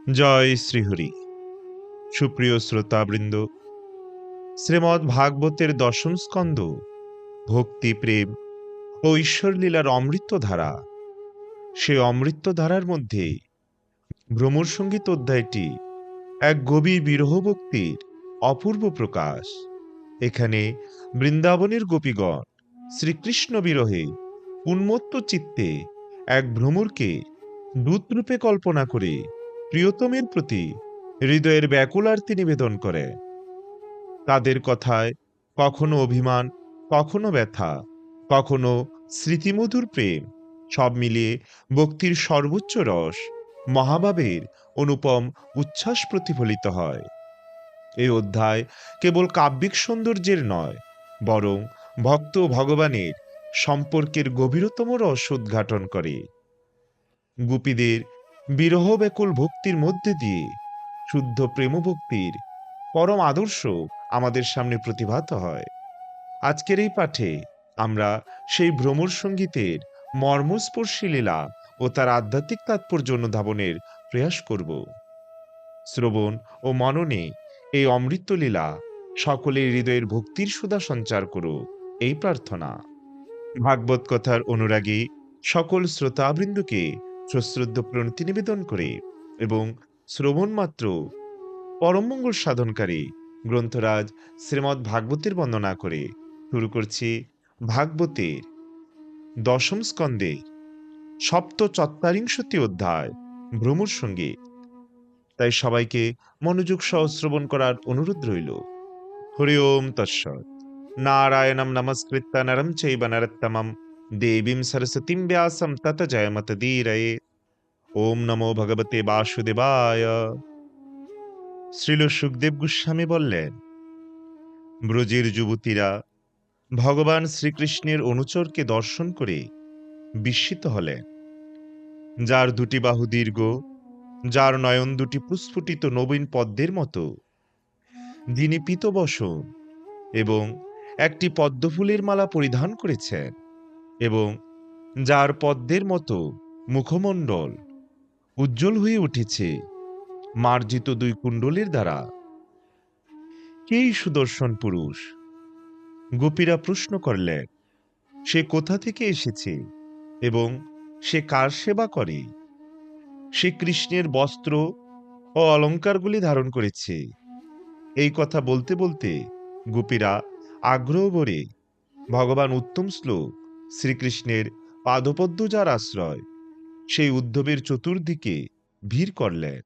জয় শ্রীহরি। সুপ্রিয় শ্রোতাবৃন্দ, শ্রীমদ্ ভাগবতের দশম স্কন্ধ ভক্তি, প্রেম ও ঈশ্বরলীলার অমৃতধারা। সে অমৃতধারার মধ্যে ভ্রমর সঙ্গীত অধ্যায়টি এক গভীর বিরহ ভক্তির অপূর্ব প্রকাশ। এখানে বৃন্দাবনের গোপীগণ শ্রীকৃষ্ণ বিরহে উন্মত্ত চিত্তে এক ভ্রমরকে দূতরূপে কল্পনা করে প্রিয়তমের প্রতি হৃদয়ের ব্যাকুল আরতি নিবেদন করে। তাদের কথায় কখনো অভিমান, কখনো ব্যথা, কখনো স্মৃতিমধুর প্রেম, সব মিলিয়ে ভক্তির সর্বোচ্চ রস, মহাভাবের অনুপম উচ্ছ্বাস প্রতিফলিত হয়। এই অধ্যায় কেবল কাব্যিক সৌন্দর্যের নয়, বরং ভক্ত ও ভগবানের সম্পর্কের গভীরতম রহস্য উদ্ঘাটন করে। গোপীদের বিরহ ব্যাকুল ভক্তির মধ্যে দিয়ে শুদ্ধ প্রেমভক্তির পরম আদর্শ আমাদের সামনে প্রতিভাত হয়। আজকের এই পাঠে আমরা সেই ভ্রমর সঙ্গীতের মর্মস্পর্শী লীলা ও তার আধ্যাত্মিক তাৎপর্য অনুধাবনের প্রয়াস করব। শ্রবণ ও মননে এই অমৃত লীলা সকলের হৃদয়ের ভক্তির সুধা সঞ্চার করুক, এই প্রার্থনা। ভাগবত কথার অনুরাগী সকল শ্রোতাবৃন্দকে সশ্রদ্ধ প্রণতি নিবেদন করে এবং শ্রবণ মাত্র পরম মঙ্গল সাধনকারী গ্রন্থরাজ শ্রীমদ্ ভাগবতের বন্দনা করে শুরু করছি ভাগবতের দশম স্কন্ধে সপ্তচত্বারিংশতি অধ্যায় ভ্রমর সঙ্গীত। তাই সবাইকে মনোযোগ সহ শ্রবণ করার অনুরোধ রইল। হরি ওম তৎসৎ। নারায়ণম নমস্কৃত্য নরম চৈব নরোত্তমম দেবীম সরস্বতীম ব্যাসম তত জয়মতদীরয়ে। ওম নমো ভগবতে বাসুদেবায়। শ্রীল সুখদেব গোস্বামী বললেন, ব্রজের যুবতীরা ভগবান শ্রীকৃষ্ণের অনুচরকে দর্শন করে বিস্মিত হলেন। যার দুটি বাহু দীর্ঘ, যার নয়ন দুটি প্রস্ফুটিত নবীন পদ্মের মতো, যিনি পীতবসন এবং একটি পদ্মফুলের মালা পরিধান করেছেন এবং যার পদ্মের মতো মুখমণ্ডল উজ্জ্বল হয়ে উঠেছে মার্জিত দুই কুণ্ডলের দ্বারা, কেই সুদর্শন পুরুষ? গোপীরা প্রশ্ন করলেন, সে কোথা থেকে এসেছে এবং সে কার সেবা করে? সে কৃষ্ণের বস্ত্র ও অলঙ্কারগুলি ধারণ করেছে। এই কথা বলতে বলতে গোপীরা আগ্রহ ভরে ভগবান উত্তম শ্লোক শ্রীকৃষ্ণের পাদপদ্ম যার আশ্রয়, সেই উদ্ধবের চতুর্দিকে ভিড় করলেন।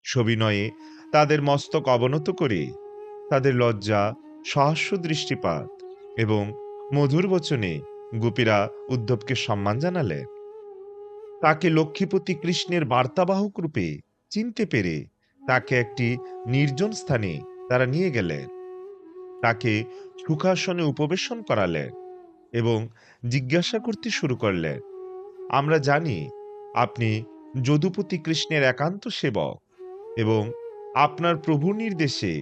সবিনয়ে তাদের মস্তক অবনত করে তাদের লজ্জা, সহাস্য দৃষ্টিপাত এবং মধুর বচনে গোপীরা উদ্ধবকে সম্মান জানালেন। তাকে লক্ষ্মীপতি কৃষ্ণের বার্তাবাহক রূপে চিনতে পেরে তাকে একটি নির্জন স্থানে তারা নিয়ে গেলেন। তাকে সুখাসনে উপবেশন করালেন এবং জিজ্ঞাসা করতে শুরু করলেন, আমরা জানি আপনি যদুপতি কৃষ্ণের একান্ত সেবক এবং আপনার প্রভুর নির্দেশে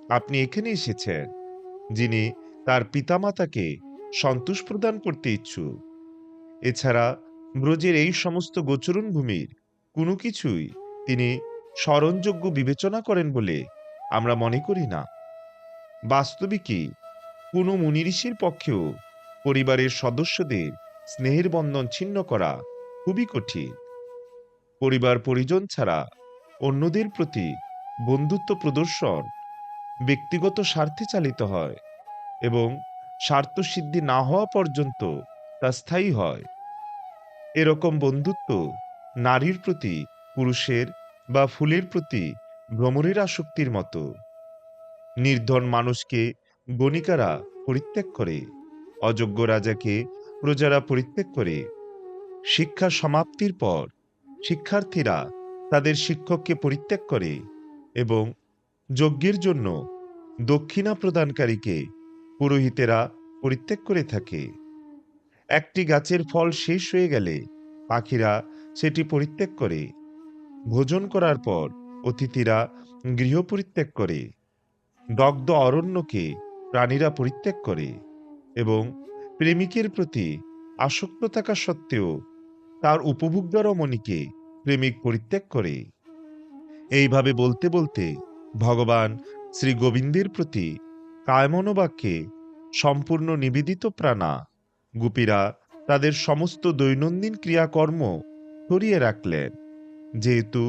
আপনি এখানে এসেছেন, যিনি তার পিতামাতাকে সন্তোষ প্রদান করতে ইচ্ছুক। এছাড়া ব্রজের এই সমস্ত গোচরণ ভূমির কোনো কিছুই তিনি স্মরণযোগ্য বিবেচনা করেন বলে আমরা মনে করি না। বাস্তবিকই কোনো মুনি ঋষির পক্ষেও পরিবারের সদস্যদের স্নেহের বন্ধন ছিন্ন করা খুবই কঠিন। পরিবার পরিজন ছাড়া অন্যদের প্রতি বন্ধুত্ব প্রদর্শন ব্যক্তিগত স্বার্থে চালিত হয় এবং স্বার্থসিদ্ধি না হওয়া পর্যন্ত তা স্থায়ী হয়। এরকম বন্ধুত্ব নারীর প্রতি পুরুষের বা ফুলের প্রতি ভ্রমরের আসক্তির মতো। নির্ধন মানুষকে গণিকারা পরিত্যাগ করে, অযোগ্য রাজাকে প্রজারা পরিত্যাগ করে। শিক্ষা সমাপ্তির পর শিক্ষার্থীরা তাদের শিক্ষককে পরিত্যাগ করে এবং যজ্ঞের জন্য দক্ষিণা প্রদানকারীকে পুরোহিতেরা পরিত্যাগ করে থাকে। একটি গাছের ফল শেষ হয়ে গেলে পাখিরা সেটি পরিত্যাগ করে। ভোজন করার পর অতিথিরা গৃহ পরিত্যাগ করে। দগ্ধ অরণ্যকে প্রাণীরা পরিত্যাগ করে এবং প্রেমিকের প্রতি আসক্ত থাকা সত্ত্বেও তার উপভোগ্য রমণীকে প্রেমিক পরিত্যাগ করে। এইভাবে বলতে বলতে ভগবান শ্রী গোবিন্দের প্রতি কায়মনোবাক্যে সম্পূর্ণ নিবেদিত প্রাণা গোপীরা তাদের সমস্ত দৈনন্দিন ক্রিয়াকর্ম সরিয়ে রাখলেন, যেহেতু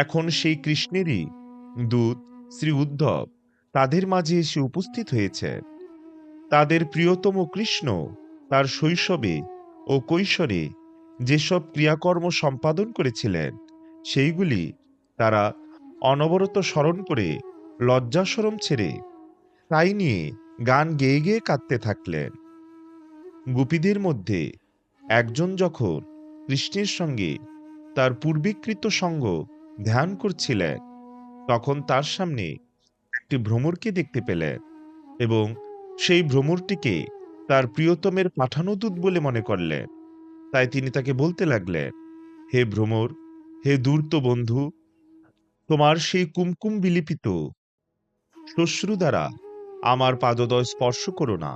এখন সেই কৃষ্ণেরই দূত শ্রী উদ্ধব তাদের মাঝে এসে উপস্থিত হয়েছে। তাদের প্রিয়তম কৃষ্ণ তার শৈশবে ও কৈশোরে যেসব ক্রিয়াকর্ম সম্পাদন করেছিলেন সেইগুলি তারা অনবরত স্মরণ করে লজ্জাশরম ছেড়ে তাই নিয়ে গান গেয়ে গেয়ে কাঁদতে থাকলেন। গোপীদের মধ্যে একজন যখন কৃষ্ণের সঙ্গে তার পূর্বীকৃত সঙ্গ ধ্যান করছিলেন, তখন তার সামনে একটি ভ্রমরকে দেখতে পেলেন এবং সেই ভ্রমরটিকে তার প্রিয়তমের পাঠানো দূত বলে মনে করলেন। তাই তিনি তাকে বলতে লাগলেন, হে ভ্রমর, হে দূর্ত বন্ধু, তোমার সেই কুমকুম বিলিপিত শ্বশ্রু দ্বারা আমার পাদদয় স্পর্শ করো না,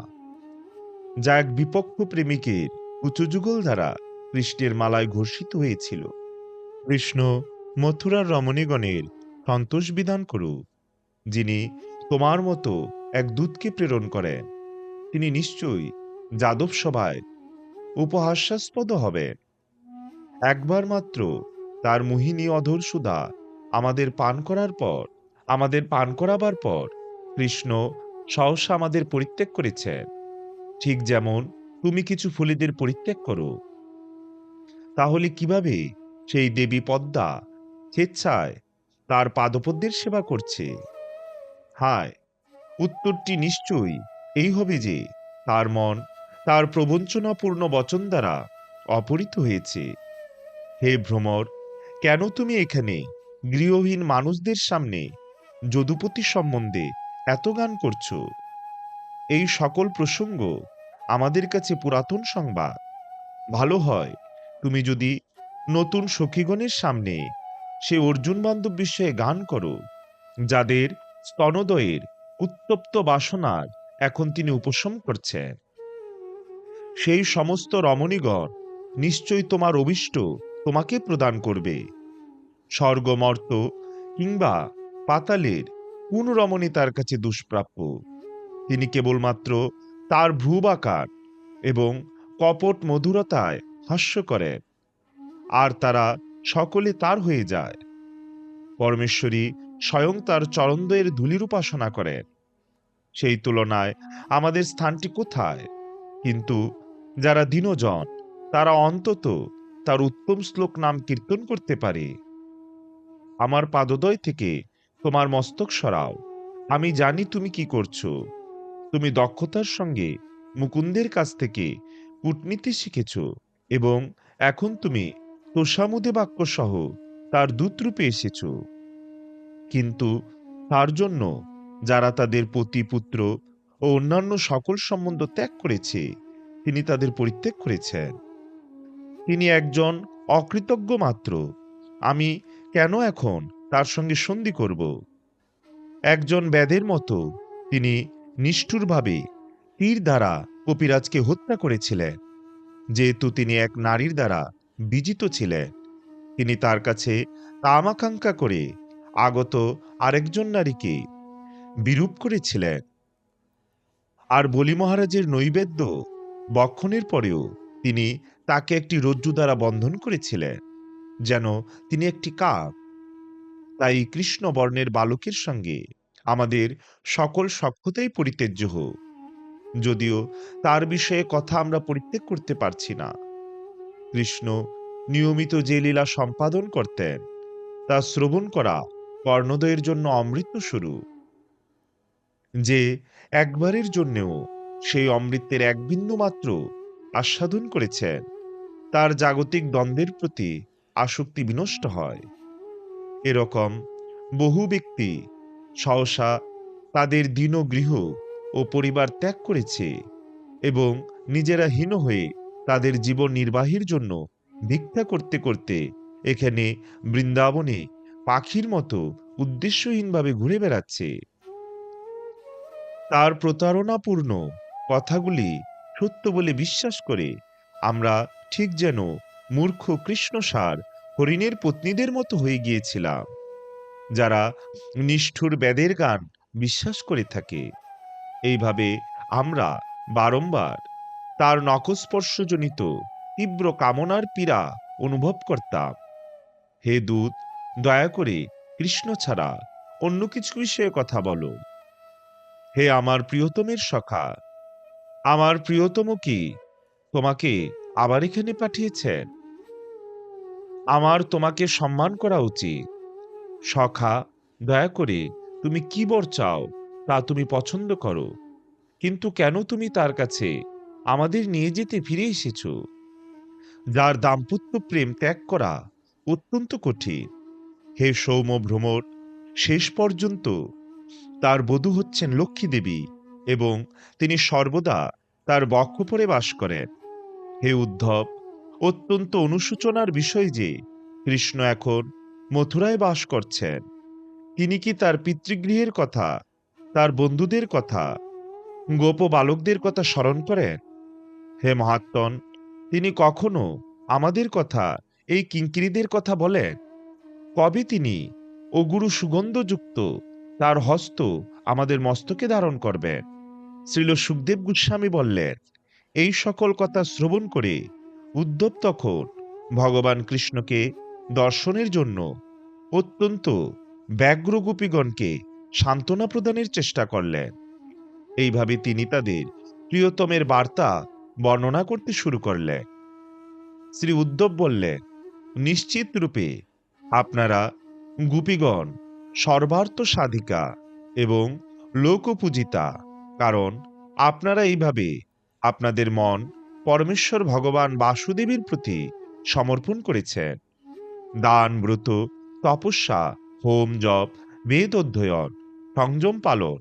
যা এক বিপক্ষ প্রেমিকের উঁচুযুগল দ্বারা কৃষ্ণের মালায় ঘোষিত হয়েছিল। কৃষ্ণ মথুরার রমণীগণের সন্তোষ বিধান করুক। যিনি তোমার মতো এক দূতকে প্রেরণ করেন, তিনি নিশ্চয়ই যাদব সভায় উপহাস্যাস্পদ হবেন। একবার মাত্র তার মোহিনী অধর সুধা আমাদের পান করাবার পর কৃষ্ণ সহসা আমাদের পরিত্যাগ করেছেন, ঠিক যেমন তুমি কিছু ফুলেদের পরিত্যাগ করো। তাহলে কিভাবে সেই দেবী পদ্মা স্বেচ্ছায় তার পাদপদ্মের সেবা করছে? হায়, উত্তরটি নিশ্চয়ই এই হবে যে তার মন তার প্রবঞ্চনাপূর্ণ বচন দ্বারা অপহৃত হয়েছে। হে ভ্রমর, কেন তুমি এখানে গৃহহীন মানুষদের সামনে যদুপতি সম্বন্ধে এত গান করছো? এই সকল প্রসঙ্গ আমাদের কাছে পুরাতন সংবাদ। ভালো হয় তুমি যদি নতুন সখীগণের সামনে সে অর্জুন বান্ধব বিষয়ে গান করো, যাদের স্তনোদয়ের উত্তপ্ত বাসনার এখন তিনি উপশম করছেন। সেই সমস্ত রমণীগণ নিশ্চয়ই তোমার অভিষ্ট তোমাকে প্রদান করবে। স্বর্গমর্ত কিংবা পাতালের কোন রমণী তার কাছে দুষ্প্রাপ্য? তিনি কেবলমাত্র তার ভ্রূবাকার এবং কপট মধুরতায় হাস্য করেন, আর তারা সকলে তার হয়ে যায়। পরমেশ্বরী স্বয়ং তার চরণদ্বয়ের ধূলির উপাসনা করেন। সেই তুলনায় আমাদের স্থানটি কোথায়? কিন্তু যারা দীনজন, তারা অন্তত তার উত্তম শ্লোক নাম কীর্তন করতে পারে। আমার পাদদয় থেকে তোমার মস্তক সরাও। আমি জানি তুমি কি করছো। তুমি দক্ষতার সঙ্গে মুকুন্দের কাছ থেকে কূটনীতি শিখেছ এবং এখন তুমি তোষামুদে বাক্য সহ তার দূতরূপে এসেছ। কিন্তু তার জন্য যারা তাদের পতি পুত্র ও অন্যান্য সকল সম্বন্ধ ত্যাগ করেছে, তিনি তাদের পরিত্যাগ করেছেন। তিনি একজন অকৃতজ্ঞ মাত্র। আমি কেন এখন তার সঙ্গে সন্ধি করব? একজন ব্যাধের মতো তিনি নিষ্ঠুরভাবে তীর দ্বারা কপিরাজকে হত্যা করেছিলেন। যেহেতু তিনি এক নারীর দ্বারা বিজিত ছিলেন, তিনি তার কাছে কামাকাঙ্ক্ষা করে আগত আরেকজন নারীকে বিরূপ করেছিলেন। আর বলি মহারাজের নৈবেদ্য বক্ষণের পরেও তিনি তাকে একটি রজ্জু দ্বারা বন্ধন করেছিলেন, যেন তিনি একটি কাক। তাই কৃষ্ণ বর্ণের বালকের সঙ্গে আমাদের সকল সখ্যতাই পরিত্যাজ্য হোক, যদিও তার বিষয়ে কথা আমরা পরিত্যাগ করতে পারছি না। কৃষ্ণ নিয়মিত যে লীলা সম্পাদন করতেন তা শ্রবণ করা কর্ণোদয়ের জন্য অমৃত স্বরূপ। যে একবারের জন্যেও সেই অমৃতের এক বিন্দু মাত্র আস্বাদন করেছেন, তার জাগতিক দ্বন্দ্বের প্রতি আসক্তি বিনষ্ট হয়। এরকম বহু ব্যক্তি সহসা তাদের দীন গৃহ ও পরিবার ত্যাগ করেছে এবং নিজেরা হীন হয়ে তাদের জীবন নির্বাহের জন্য ভিক্ষা করতে করতে এখানে বৃন্দাবনে পাখির মতো উদ্দেশ্যহীনভাবে ঘুরে বেড়াচ্ছে। তার প্রতারণাপূর্ণ কথাগুলি সত্য বলে বিশ্বাস করে আমরা ঠিক যেন মূর্খ কৃষ্ণসার হরিণের পত্নীদের মতো হয়ে গিয়েছিলাম। যারা নিষ্ঠুর বেদের গান বিশ্বাস করে থাকে। এইভাবে আমরা বারংবার তার নখস্পর্শজনিত তীব্র কামনার পীড়া অনুভব করতাম। হে দূত, দয়া করে কৃষ্ণ ছাড়া অন্য কিছু বিষয়ে কথা বলো। হে আমার প্রিয়তমের সখা, আমার প্রিয়তম কি তোমাকে আবার এখানে পাঠিয়েছেন? আমার তোমাকে সম্মান করা উচিত। সখা, দয়া করে তুমি কি বর চাও তা তুমি পছন্দ করো, কিন্তু কেন তুমি তার কাছে আমাদের নিয়ে যেতে ফিরে এসেছো? যার দাম্পত্য প্রেম ত্যাগ করা অত্যন্ত কঠিন। হে সৌম্য ভ্রমর, শেষ পর্যন্ত তার বধূ হচ্ছেন লক্ষ্মী দেবী এবং তিনি সর্বদা তার বক্ষপরে বাস করেন। হে উদ্ধব, অত্যন্ত অনুশোচনার বিষয় যে কৃষ্ণ এখন মথুরায় বাস করছেন। তিনি কি তার পিতৃগৃহের কথা, তার বন্ধুদের কথা, গোপ বালকদের কথা স্মরণ করেন? হে মহাত্মন, তিনি কখনো আমাদের কথা, এই কিঙ্কিরীদের কথা বলেন? কবে তিনি অগুরু সুগন্ধযুক্ত তার হস্ত আমাদের মস্তকে ধারণ করবেন? শ্রীল সুখদেব গোস্বামী বললেন, এই সকল কথা শ্রবণ করে উদ্ধব তখন ভগবান কৃষ্ণকে দর্শনের জন্য অত্যন্ত ব্যগ্র গোপীগণকে সান্ত্বনা প্রদানের চেষ্টা করলেন। এইভাবে তিনি তাদের প্রিয়তমের বার্তা বর্ণনা করতে শুরু করলেন। শ্রী উদ্ধব বললেন, নিশ্চিত রূপে আপনারা গোপীগণ সর্বার্থ সাধিকা এবং লোকপূজিতা, কারণ আপনারা এইভাবে আপনাদের মন পরমেশ্বর ভগবান বাসুদেবের প্রতি সমর্পণ করেছেন। দান, ব্রত, তপস্যা, হোম, জপ, বেদ অধ্যয়ন, সংযম পালন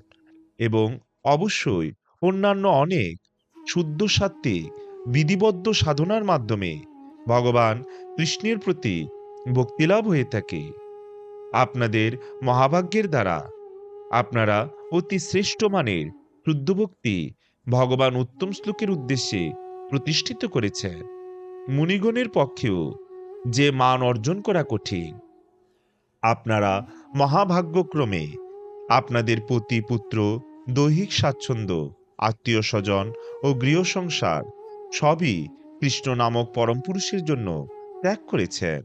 এবং অবশ্যই অন্যান্য অনেক শুদ্ধ সাত্ত্বিক বিধিবদ্ধ সাধনার মাধ্যমে ভগবান কৃষ্ণের প্রতি ভক্তিলাভ হয়ে থাকে। আপনাদের মহাভাগ্যের দ্বারা আপনারা অতি শ্রেষ্ঠ মানের শুদ্ধ ভক্তি ভগবান উত্তম শ্লোকের উদ্দেশ্যে প্রতিষ্ঠিত করেছেন। মুনিগণের পক্ষেও যে মান অর্জন করা কঠিন। আপনারা মহাভাগ্যক্রমে আপনাদের পতি পুত্র, দৈহিক স্বাচ্ছন্দ্য, আত্মীয় স্বজন ও গৃহ সংসার সবই কৃষ্ণ নামক পরম পুরুষের জন্য ত্যাগ করেছেন।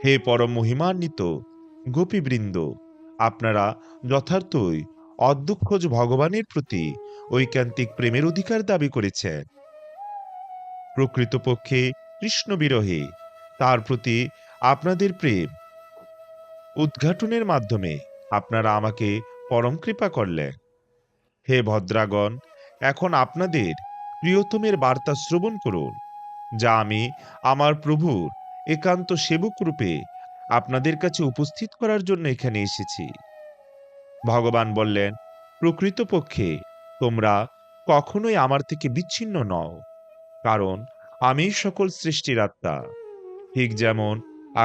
হে পরম মহিমান্বিত গোপীবৃন্দ, আপনারা যথার্থই অধ্যক্ষজ ভগবানের প্রতি ঐকান্তিক প্রেমের অধিকার দাবি করেছেন। প্রকৃতপক্ষে কৃষ্ণ বিরহে তার প্রতি আপনাদের প্রেম উদ্ঘাটনের মাধ্যমে আপনারা আমাকে পরম কৃপা করলেন। হে ভদ্রাগণ, এখন আপনাদের প্রিয়তমের বার্তা শ্রবণ করুন, যা আমি আমার প্রভুর একান্ত সেবক রূপে আপনাদের কাছে উপস্থিত করার জন্য এখানে এসেছি। ভগবান বললেন, প্রকৃতপক্ষে তোমরা কখনোই আমার থেকে বিচ্ছিন্ন নও, কারণ আমি সকল সৃষ্টির আত্মা। ঠিক যেমন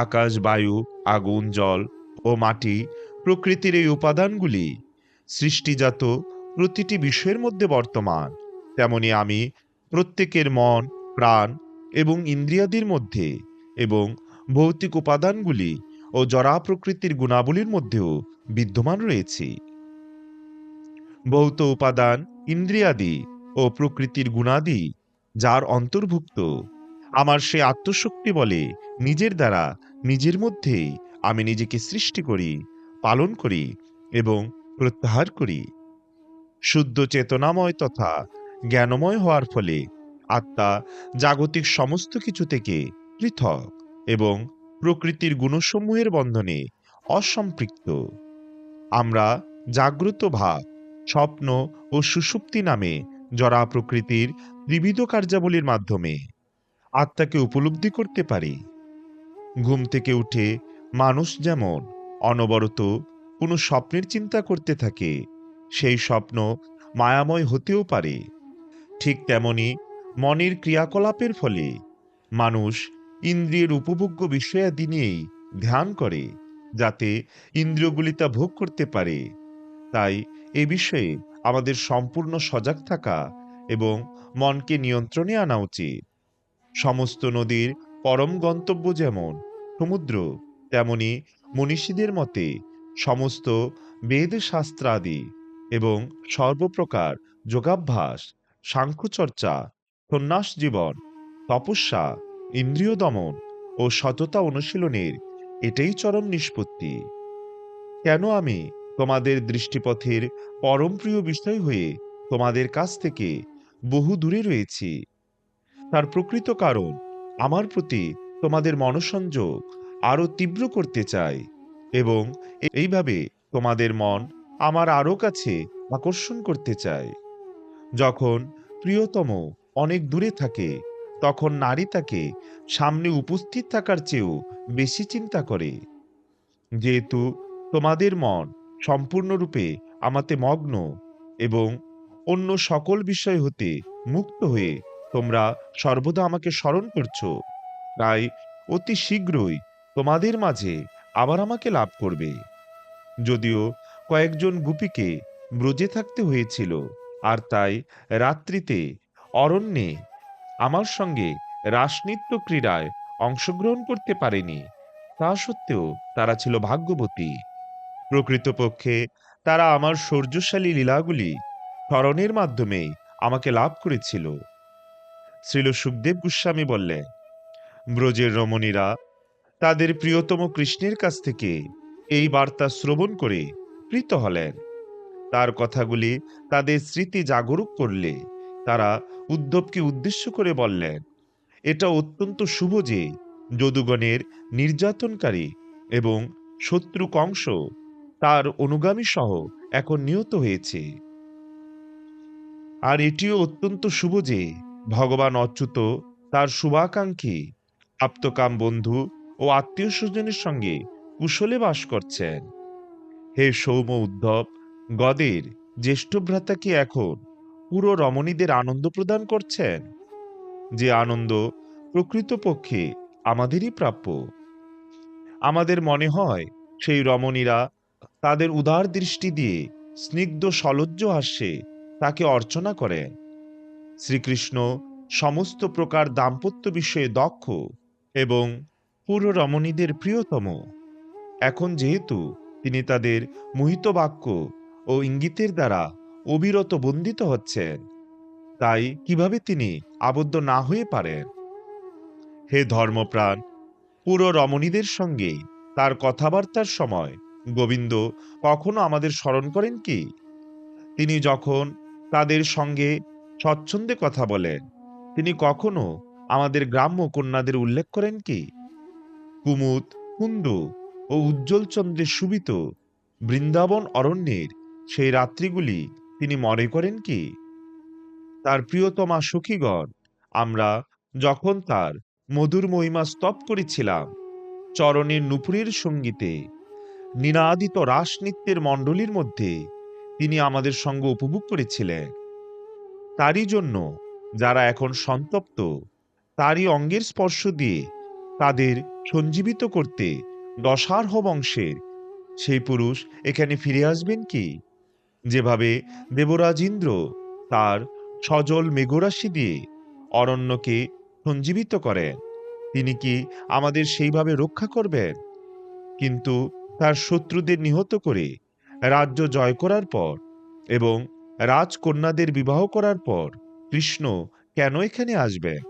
আকাশ, বায়ু, আগুন, জল ও মাটি প্রকৃতির এই উপাদানগুলি সৃষ্টিজাত প্রতিটি বিষয়ের মধ্যে বর্তমান, তেমনি আমি প্রত্যেকের মন, প্রাণ এবং ইন্দ্রিয়াদির মধ্যে এবং ভৌতিক উপাদানগুলি ও জড়া প্রকৃতির গুণাবলীর মধ্যেও বিদ্যমান রয়েছি। ভৌত উপাদান, ইন্দ্রিয়াদি ও প্রকৃতির গুণাদি যার অন্তর্ভুক্ত, আমার সে আত্মশক্তি বলে নিজের দ্বারা নিজের মধ্যেই আমি নিজেকে সৃষ্টি করি, পালন করি এবং প্রত্যাহার করি। শুদ্ধ চেতনাময় তথা জ্ঞানময় হওয়ার ফলে আত্মা জাগতিক সমস্ত কিছু থেকে পৃথক এবং প্রকৃতির গুণসমূহের বন্ধনে অসম্পৃক্ত। আমরা জাগ্রত ভাব, স্বপ্ন ও সুষুপ্তি নামে জড়া প্রকৃতির ত্রিবিধ কার্যাবলীর মাধ্যমে আত্মাকে উপলব্ধি করতে পারি। ঘুম থেকে উঠে মানুষ যেমন অনবরত কোনো স্বপ্নের চিন্তা করতে থাকে, সেই স্বপ্ন মায়াময় হতেও পারে। ঠিক তেমনি মনের ক্রিয়াকলাপের ফলে মানুষ ইন্দ্রিয়ের উপভোগ্য বিষয়াদি নিয়েই ধ্যান করে, যাতে ইন্দ্রিয়গুলি তা ভোগ করতে পারে। তাই এ বিষয়ে আমাদের সম্পূর্ণ সজাগ থাকা এবং মনকে নিয়ন্ত্রণে আনা উচিত। সমস্ত নদীর পরম গন্তব্য যেমন সমুদ্র, তেমনি মনীষীদের মতে সমস্ত বেদ শাস্ত্রাদি এবং সর্বপ্রকার যোগাভ্যাস, সাংখ্যচর্চা, সন্ন্যাস জীবন, তপস্যা, ইন্দ্রিয় দমন ও সততা অনুশীলনের এটাই চরম নিষ্পত্তি। কেন আমি তোমাদের দৃষ্টিপথের পরম প্রিয় বিষয় হয়ে তোমাদের কাছ থেকে বহু দূরে রয়েছি, তার প্রকৃত কারণ আমার প্রতি তোমাদের মনঃসংযোগ আরো তীব্র করতে চাই এবং এইভাবে তোমাদের মন আমার আরো কাছে আকর্ষণ করতে চাই। যখন প্রিয়তম অনেক দূরে থাকে, তখন নারী তাকে সামনে উপস্থিত থাকার চেয়েও বেশি চিন্তা করে। যেহেতু তোমাদের মন সম্পূর্ণরূপে আমাতে মগ্ন এবং অন্য সকল বিষয় হতে মুক্ত হয়ে তোমরা সর্বদা আমাকে স্মরণ করছো, তাই অতি শীঘ্রই তোমাদের মাঝে আবার আমাকে লাভ করবে। যদিও কয়েকজন গোপীকে ব্রজে থাকতে হয়েছিল, আর তাই রাত্রিতে অরণ্যে আমার সঙ্গে রাসনৃত্য ক্রীড়ায় অংশগ্রহণ করতে পারেনি, তা সত্ত্বেও তারা ছিল ভাগ্যবতী। প্রকৃতপক্ষে তারা আমার শৌর্যশালী লীলাগুলি স্মরণের মাধ্যমে আমাকে লাভ করেছিল। শ্রীল সুখদেব গোস্বামী বললেন, ব্রজের রমণীরা তাদের প্রিয়তম কৃষ্ণের কাছ থেকে এই বার্তা শ্রবণ করে প্রীত হলেন। তার কথাগুলি তাদের স্মৃতি জাগরুক করলে তারা উদ্ধবকে উদ্দেশ্য করে বললেন, এটা অত্যন্ত শুভ যে যদুগণের নির্যাতনকারী এবং শত্রু কংস তার অনুগামী সহ এখন নিহত হয়েছে। আর এটিও অত্যন্ত শুভ যে ভগবান অচ্যুত তার শুভাকাঙ্ক্ষী আপ্তকাম বন্ধু ও আত্মীয় স্বজনের সঙ্গে কুশলে বাস করছেন। হে সৌম উদ্ধব, গদের জ্যেষ্ঠ ভ্রাতা কি এখন পুরো রমণীদের আনন্দ প্রদান করছেন? যে আনন্দ প্রকৃতপক্ষে আমাদেরই প্রাপ্য। আমাদের মনে হয় সেই রমণীরা তাদের উদার দৃষ্টি দিয়ে স্নিগ্ধ সলজ্জ হাস্যে তাকে অর্চনা করেন। শ্রীকৃষ্ণ সমস্ত প্রকার দাম্পত্য বিষয়ে দক্ষ এবং পুরো রমণীদের প্রিয়তম। এখন যেহেতু তিনি তাদের মোহিত বাক্য ও ইঙ্গিতের দ্বারা অবিরত বন্দিত হচ্ছেন, তাই কিভাবে তিনি আবদ্ধ না হয়ে পারেন? হে ধর্মপ্রাণ, পুরো রমণীদের সঙ্গে তার কথাবার্তার সময় গোবিন্দ কখনো আমাদের স্মরণ করেন কি? তিনি যখন তাদের সঙ্গে স্বচ্ছন্দে কথা বলেন, তিনি কখনো আমাদের গ্রাম্য কন্যাদের উল্লেখ করেন কি? কুমুদ, কুন্দু ও উজ্জ্বল চন্দ্রের সুবিত বৃন্দাবন অরণ্যের সেই রাত্রিগুলি তিনি মনে করেন কি? তার প্রিয়তমা সখীগণ আমরা যখন তার মধুর মহিমা স্তব করেছিলাম, চরণের নুপুরের সঙ্গীতে নিনাদিত রাসনৃত্যের মণ্ডলীর মধ্যে তিনি আমাদের সঙ্গ উপভোগ করেছিলেন। তারই জন্য যারা এখন সন্তপ্ত, তারই অঙ্গের স্পর্শ দিয়ে তাদের সঞ্জীবিত করতে দশার্হ বংশের সেই পুরুষ এখানে ফিরে আসবেন কি? যেভাবে দেবরাজ ইন্দ্র তার সজল মেঘরাশি দিয়ে অরণ্যকে সঞ্জীবিত করেন, তিনি কি আমাদের সেইভাবে রক্ষা করবেন? কিন্তু তার শত্রুদের নিহত করে রাজ্য জয় করার পর এবং রাজকন্যাদের বিবাহ করার পর কৃষ্ণ কেন এখানে আসবেন?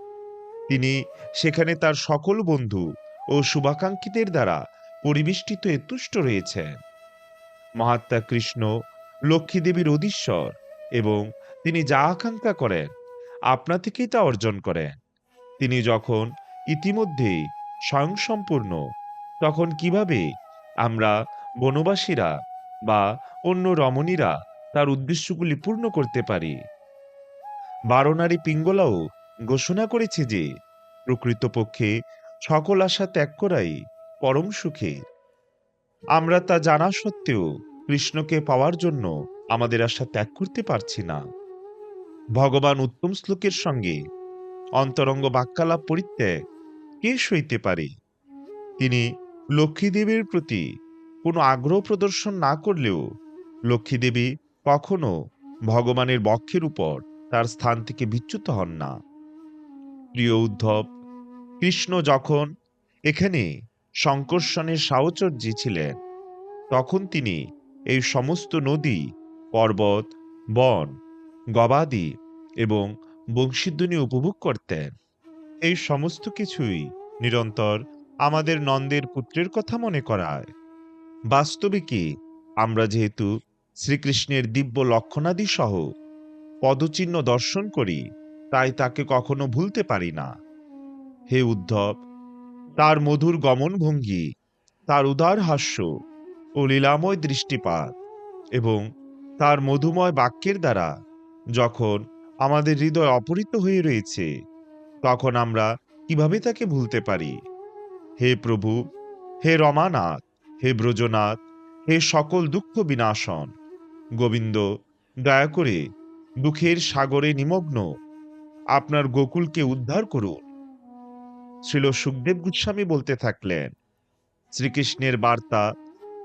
তিনি সেখানে তার সকল বন্ধু ও শুভাকাঙ্ক্ষীদের দ্বারা পরিবেষ্টিত তুষ্ট রয়েছেন। মহাত্মা কৃষ্ণ লক্ষ্মী দেবীর অধীশ্বর এবং তিনি যা আকাঙ্ক্ষা করেন আপনা থেকেই তা অর্জন করেন। তিনি যখন ইতিমধ্যেই স্বয়ংসম্পূর্ণ, তখন কিভাবে আমরা বনবাসীরা বা অন্য রমণীরা তার উদ্দেশ্যগুলি পূর্ণ করতে পারি? বারনারী পিঙ্গলাও ঘোষণা করেছে যে প্রকৃতপক্ষে সকল আশা ত্যাগ করাই পরম সুখের। আমরা তা জানা সত্ত্বেও কৃষ্ণকে পাওয়ার জন্য আমাদের আশা ত্যাগ করতে পারছি না। ভগবান উত্তম শ্লোকের সঙ্গে অন্তরঙ্গ বাক্যালাপ পরিত্যাগ কে সইতে পারে? তিনি লক্ষ্মীদেবীর প্রতি কোনো আগ্রহ প্রদর্শন না করলেও লক্ষ্মীদেবী কখনো ভগবানের বক্ষের উপর তার স্থান থেকে বিচ্যুত হন না। প্রিয় উদ্ধব, কৃষ্ণ যখন এখানে শঙ্কর্ষণের সাহচর্যী ছিলেন, তখন তিনি এই সমস্ত নদী, পর্বত, বন, গবাদি এবং বংশীধ্বনি উপভোগ করতেন। এই সমস্ত কিছুই নিরন্তর আমাদের নন্দের পুত্রের কথা মনে করায়। বাস্তবে কি, আমরা যেহেতু শ্রীকৃষ্ণের দিব্য লক্ষণাদি সহ পদচিহ্ন দর্শন করি, তাই তাকে কখনো ভুলতে পারি না। হে উদ্ধব, তার মধুর গমনভঙ্গি, তার উদার হাস্য ও লীলাময় দৃষ্টিপাত এবং তার মধুময় বাক্যের দ্বারা যখন আমাদের হৃদয় অপহৃত হয়ে রয়েছে, তখন আমরা কিভাবে তাকে ভুলতে পারি? হে প্রভু, হে রমানাথ, হে ব্রজনাথ, হে সকল দুঃখ বিনাশন, গোবিন্দ, দয়া করে দুঃখের সাগরে নিমগ্ন আপনার গোকুলকে উদ্ধার করুন। শ্রীল সুখদেব গোস্বামী বলতে থাকলেন, শ্রীকৃষ্ণের বার্তা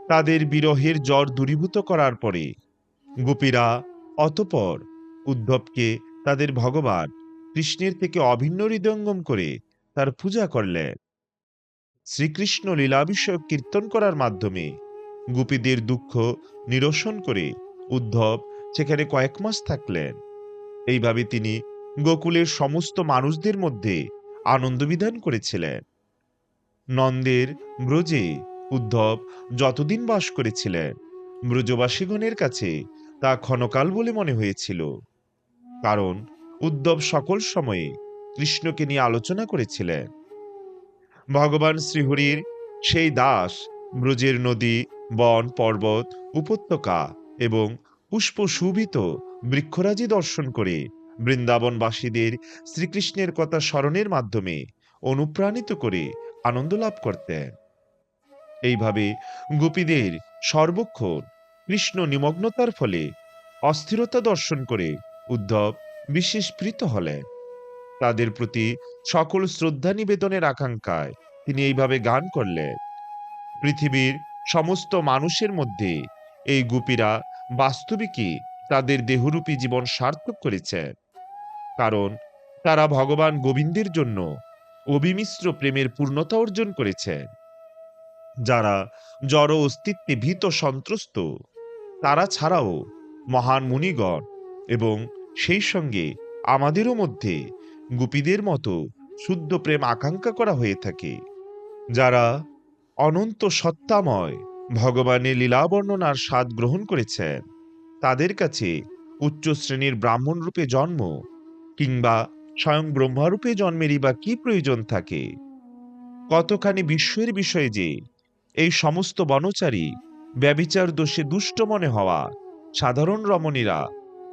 তাদের বিরহের জ্বর দূরীভূত করার পরে গোপীরা অতঃপর উদ্ধবকে তাদের ভগবান কৃষ্ণের থেকে অভিন্ন হৃদয়ঙ্গম করে তার পূজা করলেন। শ্রীকৃষ্ণ লীলা বিষয়ক কীর্তন করার মাধ্যমে গোপীদের দুঃখ নিরসন করে উদ্ধব সেখানে কয়েক মাস থাকলেন। এইভাবে তিনি গোকুলের সমস্ত মানুষদের মধ্যে আনন্দ বিধান করেছিলেন। নন্দের ব্রজে উদ্ধব যতদিন বাস করেছিলেন, ব্রজবাসীগণের কাছে তা ক্ষণকাল বলে মনে হয়েছিল। কারণ উদ্ধব সকল সময়ে কৃষ্ণকে নিয়ে আলোচনা করেছিলেন। ভগবান শ্রীহরির সেই দাস ব্রজের নদী, বন, পর্বত, উপত্যকা এবং পুষ্প শোভিত বৃক্ষরাজি দর্শন করে বৃন্দাবনবাসীদের শ্রীকৃষ্ণের কথা স্মরণের মাধ্যমে অনুপ্রাণিত করে আনন্দ লাভ করতেন। এইভাবে গোপীদের সর্বক্ষণ কৃষ্ণ নিমগ্নতার ফলে অস্থিরতা দর্শন করে উদ্ধব বিশেষ প্রীত হলেন। তাদের প্রতি সকল শ্রদ্ধা নিবেদনের আকাঙ্ক্ষায় তিনি এইভাবে গান করলেন, পৃথিবীর সমস্ত মানুষের মধ্যে এই গোপীরা বাস্তবিকই তাদের দেহরূপী জীবন সার্থক করেছেন। কারণ তারা ভগবান গোবিন্দের জন্য অবিমিশ্র প্রেমের পূর্ণতা অর্জন করেছেন। যারা জড় অস্তিত্বে ভীত সন্ত্রস্ত, তারা ছাড়াও মহান মুনিগণ এবং সেই সঙ্গে আমাদেরও মধ্যে গোপীদের মতো শুদ্ধ প্রেম আকাঙ্ক্ষা করা হয়ে থাকে। যারা অনন্ত সত্তাময় ভগবানের লীলা বর্ণনার স্বাদ গ্রহণ করেছেন, তাদের কাছে উচ্চ শ্রেণীর ব্রাহ্মণ রূপে জন্ম কিংবা স্বয়ং ব্রহ্মারূপে জন্মেরই বা কি প্রয়োজন থাকে? কতখানি বিস্ময়ের বিষয় যে এই সমস্ত বনচারী ব্যভিচার দোষে দুষ্ট মনে হওয়া সাধারণ রমণীরা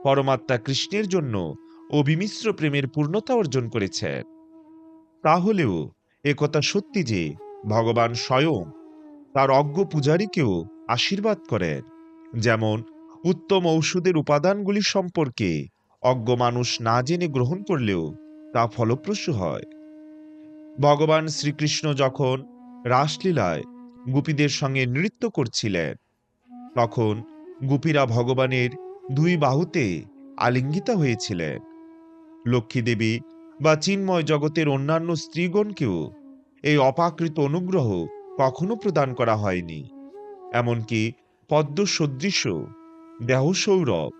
পরমাত্মা কৃষ্ণের জন্য অবিমিশ্র প্রেমের পূর্ণতা অর্জন করেছেন। তাহলেও একথা সত্যি যে ভগবান স্বয়ং তার অজ্ঞ পূজারীকেও আশীর্বাদ করেন। যেমন উত্তম ঔষধের উপাদানগুলি সম্পর্কে অজ্ঞ মানুষ না জেনে গ্রহণ করলেও তা ফলপ্রসূ হয়। ভগবান শ্রীকৃষ্ণ যখন রাসলীলায় গোপীদের সঙ্গে নৃত্য করছিলেন, তখন গোপীরা ভগবানের দুই বাহুতে আলিঙ্গিতা হয়েছিলেন। লক্ষ্মী দেবী বা চিন্ময় জগতের অন্যান্য স্ত্রীগণকেও এই অপাকৃত অনুগ্রহ কখনো প্রদান করা হয়নি। এমনকি পদ্ম সদৃশ দেহ সৌরভ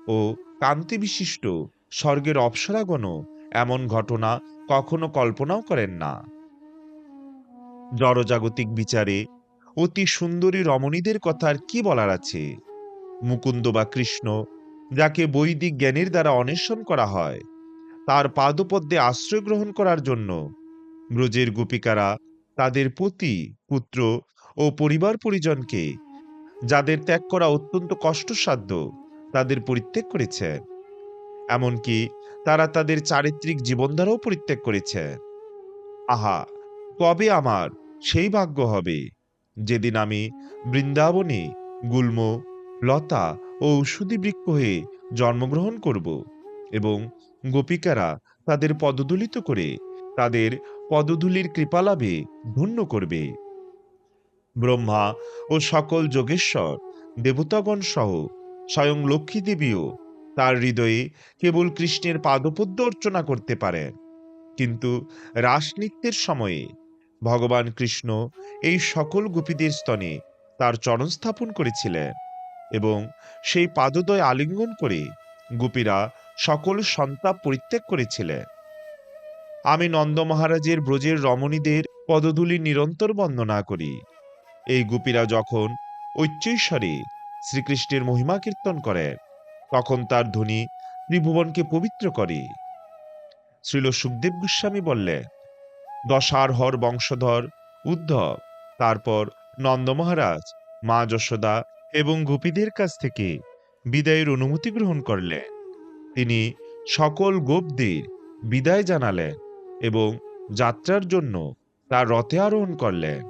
ও কান্তি বিশিষ্ট স্বর্গের অপ্সরাগণও এমন ঘটনা কখনো কল্পনাও করেন না। জড়জাগতিক বিচারে অতি সুন্দরী রমণীদের কথা আর কি বলার আছে? মুকুন্দ বা কৃষ্ণ, যাকে বৈদিক জ্ঞানের দ্বারা অন্বেষণ করা হয়, তার পাদপদ্মে আশ্রয় গ্রহণ করার জন্য ব্রজের গোপিকারা তাদের পতি, পুত্র ও পরিবার পরিজনকে, যাদের ত্যাগ করা অত্যন্ত কষ্টসাধ্য, তাদের পরিত্যাগ করেছেন। এমনকি তারা তাদের চারিত্রিক জীবনধারাও পরিত্যাগ করেছে। আহা, কবে আমার সেই ভাগ্য হবে যেদিন আমি বৃন্দাবনে গুল্ম, লতা ও ঔষধি বৃক্ষ হয়ে জন্মগ্রহণ করব এবং গোপিকারা তাদের পদদলিত করে তাদের পদধূলির কৃপালাভে ধন্য করবে। ব্রহ্মা ও সকল যোগেশ্বর দেবতাগণ সহ স্বয়ং লক্ষ্মী দেবীও তার হৃদয়ে কেবল কৃষ্ণের পাদপদ্ম অর্চনা করতে পারেন। কিন্তু রাসনৃত্যের সময়ে ভগবান কৃষ্ণ এই সকল গোপীদের স্তনে তার চরণ স্থাপন করেছিলেন এবং সেই পাদদ্বয় আলিঙ্গন করে গোপীরা সকল সন্তাপ পরিত্যাগ করেছিলেন। আমি নন্দ মহারাজের ব্রজের রমণীদের পদধূলি নিরন্তর বন্দনা করি। এই গোপীরা যখন ঐচ্চৈস্বরে শ্রীকৃষ্ণের মহিমা কীর্তন করেন, তখন তার ধ্বনি ত্রিভুবনকে পবিত্র করে। শ্রীল সুখদেব গোস্বামী বললেন, দশারহর বংশধর উদ্ধব তারপর নন্দ মহারাজ, মা যশোদা এবং গোপীদের কাছ থেকে বিদায়ের অনুমতি গ্রহণ করলেন। তিনি সকল গোপদের বিদায় জানালেন এবং যাত্রার জন্য তার রথে আরোহণ করলেন।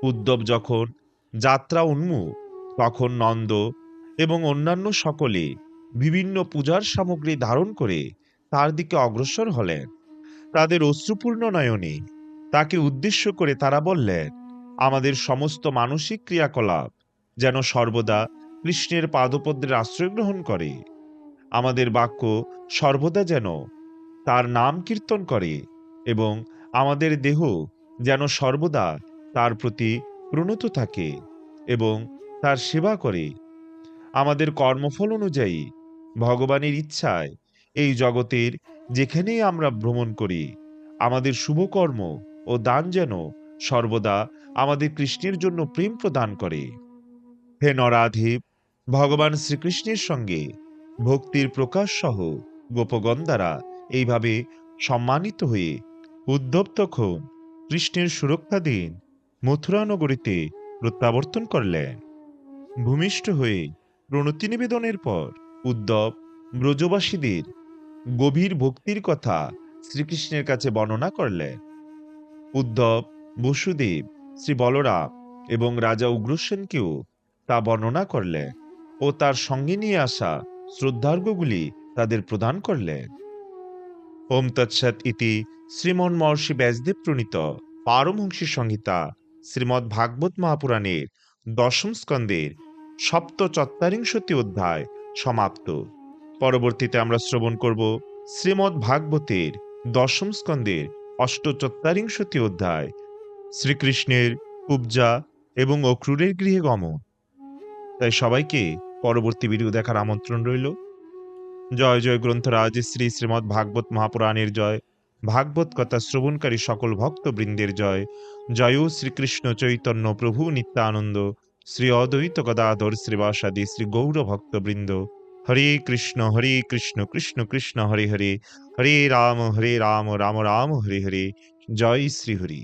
উদ্ধব যখন যাত্রা উন্মুখ, তখন নন্দ এবং অন্যান্য সকলে বিভিন্ন পূজার সামগ্রী ধারণ করে তার দিকে অগ্রসর হলেন। তাদের অশ্রুপূর্ণ নয়নে তাকে উদ্দেশ্য করে তারা বললেন, আমাদের সমস্ত মানসিক ক্রিয়াকলাপ যেন সর্বদা কৃষ্ণের পাদপদ্মের আশ্রয় গ্রহণ করে। আমাদের বাক্য সর্বদা যেন তার নাম কীর্তন করে এবং আমাদের দেহ যেন সর্বদা তার প্রতি প্রণত থাকে এবং তার সেবা করে। আমাদের কর্মফল অনুযায়ী ভগবানের ইচ্ছায় এই জগতের যেখানেই আমরা ভ্রমণ করি, আমাদের শুভকর্ম ও দান যেন সর্বদা আমাদের কৃষ্ণের জন্য প্রেম প্রদান করে। হে নরাধীপ, ভগবান শ্রীকৃষ্ণের সঙ্গে ভক্তির প্রকাশ সহ গোপগণ দ্বারা এইভাবে সম্মানিত হয়ে উদ্ধব তখন কৃষ্ণের সুরক্ষাধীন মথুরা নগরীতে প্রত্যাবর্তন করলেন। ভূমিষ্ঠ হয়ে প্রণতি নিবেদনের পর উদ্ধব ব্রজবাসীদের গভীর ভক্তির কথা শ্রীকৃষ্ণের কাছে বর্ণনা করলেন। উদ্ধব বসুদেব, শ্রী বলরাম এবং রাজা উগ্রসেনকেও তা বর্ণনা করলেন ও তার সঙ্গে নিয়ে আসা শ্রদ্ধার্ঘ্যগুলি তাদের প্রদান করলেন। ওম তৎসৎ ইতি শ্রীমন মহর্ষি ব্যাসদেব প্রণীত পারমহংসী সংহিতা শ্রীমদ্ ভাগবত মহাপুরাণের দশম স্কন্দের সপ্তচত্বারিংশতি অধ্যায় সমাপ্ত। পরবর্তীতে আমরা শ্রবণ করব শ্রীমদ্ ভাগবতের দশম স্কন্দের অষ্টচত্বারিংশতি অধ্যায়, শ্রীকৃষ্ণের কুব্জা এবং অক্রূরের গৃহে গমন। তাই সবাইকে পরবর্তী ভিডিও দেখার আমন্ত্রণ রইল। জয় জয় গ্রন্থরাজ শ্রী শ্রীমদ্ ভাগবত মহাপুরাণের জয়। ভাগবত কথা শ্রবণকারী সকল ভক্তবৃন্দের জয়। জয় শ্রীকৃষ্ণ চৈতন্য প্রভু নিত্যানন্দ, শ্রী অদ্বৈত গদাধর শ্রীবাসাদি শ্রী গৌর ভক্তবৃন্দ। হরে কৃষ্ণ কৃষ্ণ কৃষ্ণ হরে হরে, হরে রাম রাম রাম হরে হরে। জয় শ্রী হরি।